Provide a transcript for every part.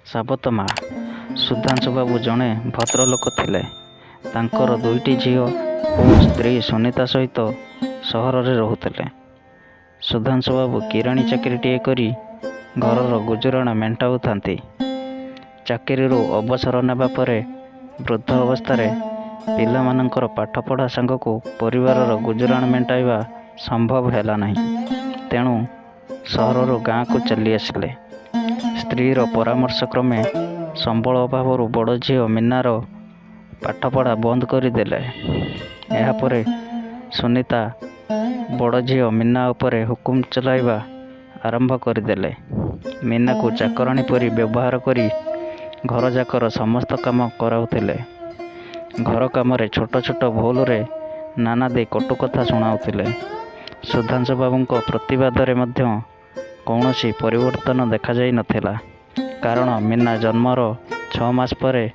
ସାବତ ମା' ସୁଧାଂଶୁ ବାବୁ ଜଣେ ଭଦ୍ରଲୋକ ଥିଲେ। ତାଙ୍କର ଦୁଇଟି ଝିଅ ଓ ସ୍ତ୍ରୀ ସୁନିତା ସହିତ ସହରରେ ରହୁଥିଲେ। ସୁଧାଂଶୁ ବାବୁ କିରାଣୀ ଚାକିରିଟିଏ କରି ଘରର ଗୁଜୁରାଣ ମେଣ୍ଟାଉଥାନ୍ତି। ଚାକିରିରୁ ଅବସର ନେବା ପରେ ବୃଦ୍ଧ ଅବସ୍ଥାରେ ପିଲାମାନଙ୍କର ପାଠପଢ଼ା ସାଙ୍ଗକୁ ପରିବାରର ଗୁଜୁରାଣ ମେଣ୍ଟାଇବା ସମ୍ଭବ ହେଲା ନାହିଁ। ତେଣୁ ସହରରୁ ଗାଁକୁ ଚାଲି ଆସିଲେ। ସ୍ତ୍ରୀର ପରାମର୍ଶ କ୍ରମେ ସମ୍ବଳ ଅଭାବରୁ ବଡ଼ ଝିଅ ମୀନାର ପାଠପଢ଼ା ବନ୍ଦ କରିଦେଲେ। ଏହାପରେ ସୁନିତା ବଡ଼ ଝିଅ ମୀନା ଉପରେ ହୁକୁମ ଚଲାଇବା ଆରମ୍ଭ କରିଦେଲେ। ମୀନାକୁ ଚାକରାଣୀ ପରି ବ୍ୟବହାର କରି ଘରଯାକର ସମସ୍ତ କାମ କରାଉଥିଲେ। ଘର କାମରେ ଛୋଟ ଛୋଟ ଭୁଲରେ ନାନାଦି କଟୁ କଥା ଶୁଣାଉଥିଲେ। ସୁଧାଂଶୁ ବାବୁଙ୍କ ପ୍ରତିବାଦରେ ମଧ୍ୟ କୌଣସି ପରିବର୍ତ୍ତନ ଦେଖାଯାଇ ନଥିଲା। କାରଣ ମୀନା ଜନ୍ମର 6 ମାସ ପରେ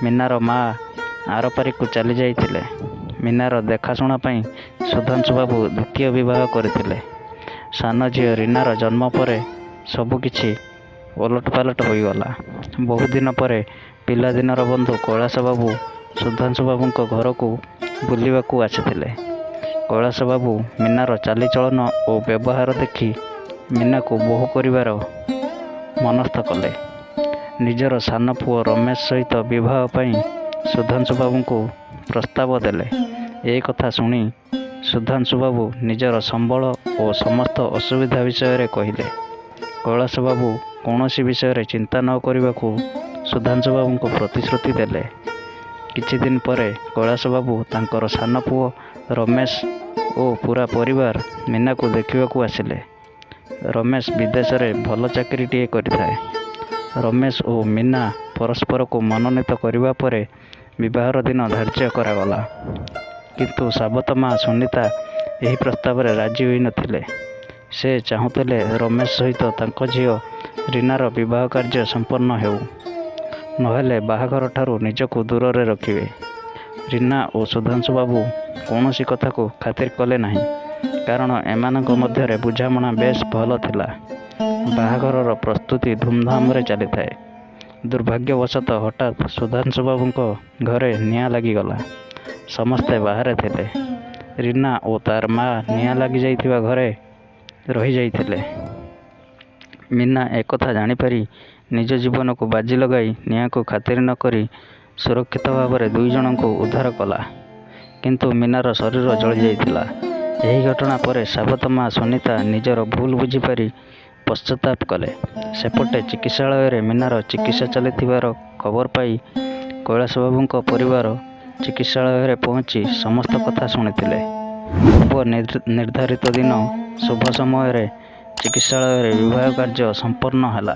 ମୀନାର ମା' ଆରପାରିକୁ ଚାଲି ଯାଇଥିଲେ। ମୀନାର ଦେଖାଶୁଣା ପାଇଁ ସୁଧାଂଶୁ ବାବୁ ଦ୍ୱିତୀୟ ବିବାହ କରିଥିଲେ। ସାନ ଝିଅ ରୀନାର ଜନ୍ମ ପରେ ସବୁକିଛି ଓଲଟପାଲଟ ହୋଇଗଲା। ବହୁଦିନ ପରେ ପିଲାଦିନର ବନ୍ଧୁ କୈଳାସ ବାବୁ ସୁଧାଂଶୁ ବାବୁଙ୍କ ଘରକୁ ବୁଲିବାକୁ ଆସିଥିଲେ। କୈଳାସ ବାବୁ ମୀନାର ଚାଲିଚଳନ ଓ ବ୍ୟବହାର ଦେଖି ମୀନାକୁ ବୋହୂ କରିବାର ମନସ୍ଥ କଲେ। ନିଜର ସାନ ପୁଅ ରମେଶ ସହିତ ବିବାହ ପାଇଁ ସୁଧାଂଶୁ ବାବୁଙ୍କୁ ପ୍ରସ୍ତାବ ଦେଲେ। ଏ କଥା ଶୁଣି ସୁଧାଂଶୁ ବାବୁ ନିଜର ସମ୍ବଳ ଓ ସମସ୍ତ ଅସୁବିଧା ବିଷୟରେ କହିଲେ। କୈଳାସ ବାବୁ କୌଣସି ବିଷୟରେ ଚିନ୍ତା ନ କରିବାକୁ ସୁଧାଂଶୁ ବାବୁଙ୍କୁ ପ୍ରତିଶ୍ରୁତି ଦେଲେ। କିଛିଦିନ ପରେ କୈଳାସ ବାବୁ ତାଙ୍କର ସାନ ପୁଅ ରମେଶ ଓ ପୂରା ପରିବାର ମୀନାକୁ ଦେଖିବାକୁ ଆସିଲେ। ରମେଶ ବିଦେଶରେ ଭଲ ଚାକିରିଟିଏ କରିଥାଏ। ରମେଶ ଓ ମୀନା ପରସ୍ପରକୁ ମନୋନୀତ କରିବା ପରେ ବିବାହର ଦିନ ଧାର୍ଯ୍ୟ କରାଗଲା। କିନ୍ତୁ ସାବତ ମା' ସୁନିତା ଏହି ପ୍ରସ୍ତାବରେ ରାଜି ହୋଇନଥିଲେ। ସେ ଚାହୁଁଥିଲେ ରମେଶ ସହିତ ତାଙ୍କ ଝିଅ ରୀନାର ବିବାହ କାର୍ଯ୍ୟ ସମ୍ପନ୍ନ ହେଉ। ନହେଲେ ବାହାଘରଠାରୁ ନିଜକୁ ଦୂରରେ ରଖିବେ। ରୀନା ଓ ସୁଧାଂଶୁ ବାବୁ କୌଣସି କଥାକୁ ଖାତିର କଲେ ନାହିଁ। କାରଣ ଏମାନଙ୍କ ମଧ୍ୟରେ ବୁଝାମଣା ବେଶ୍ ଭଲ ଥିଲା। ବାହାଘରର ପ୍ରସ୍ତୁତି ଧୁମ୍ଧାମରେ ଚାଲିଥାଏ। ଦୁର୍ଭାଗ୍ୟବଶତଃ ହଠାତ୍ ସୁଧାଂଶୁ ବାବୁଙ୍କ ଘରେ ନିଆଁ ଲାଗିଗଲା। ସମସ୍ତେ ବାହାରେ ଥିଲେ। ରୀନା ଓ ତାର ମା' ନିଆଁ ଲାଗିଯାଇଥିବା ଘରେ ରହିଯାଇଥିଲେ। ମୀନା ଏକଥା ଜାଣିପାରି ନିଜ ଜୀବନକୁ ବାଜି ଲଗାଇ ନିଆଁକୁ ଖାତିର ନ କରି ସୁରକ୍ଷିତ ଭାବରେ ଦୁଇଜଣଙ୍କୁ ଉଦ୍ଧାର କଲା। କିନ୍ତୁ ମୀନାର ଶରୀର ଜଳିଯାଇଥିଲା। ଏହି ଘଟଣା ପରେ ସାବତ ମା' ସୁନିତା ନିଜର ଭୁଲ ବୁଝିପାରି ପଶ୍ଚାତାପ କଲେ। ସେପଟେ ଚିକିତ୍ସାଳୟରେ ମୀନାର ଚିକିତ୍ସା ଚାଲିଥିବାର ଖବର ପାଇ କୈଳାସ ବାବୁଙ୍କ ପରିବାର ଚିକିତ୍ସାଳୟରେ ପହଞ୍ଚି ସମସ୍ତ କଥା ଶୁଣିଥିଲେ। ପୂର୍ବ ନିର୍ଦ୍ଧାରିତ ଦିନ ଶୁଭ ସମୟରେ ଚିକିତ୍ସାଳୟରେ ବିବାହ କାର୍ଯ୍ୟ ସମ୍ପନ୍ନ ହେଲା।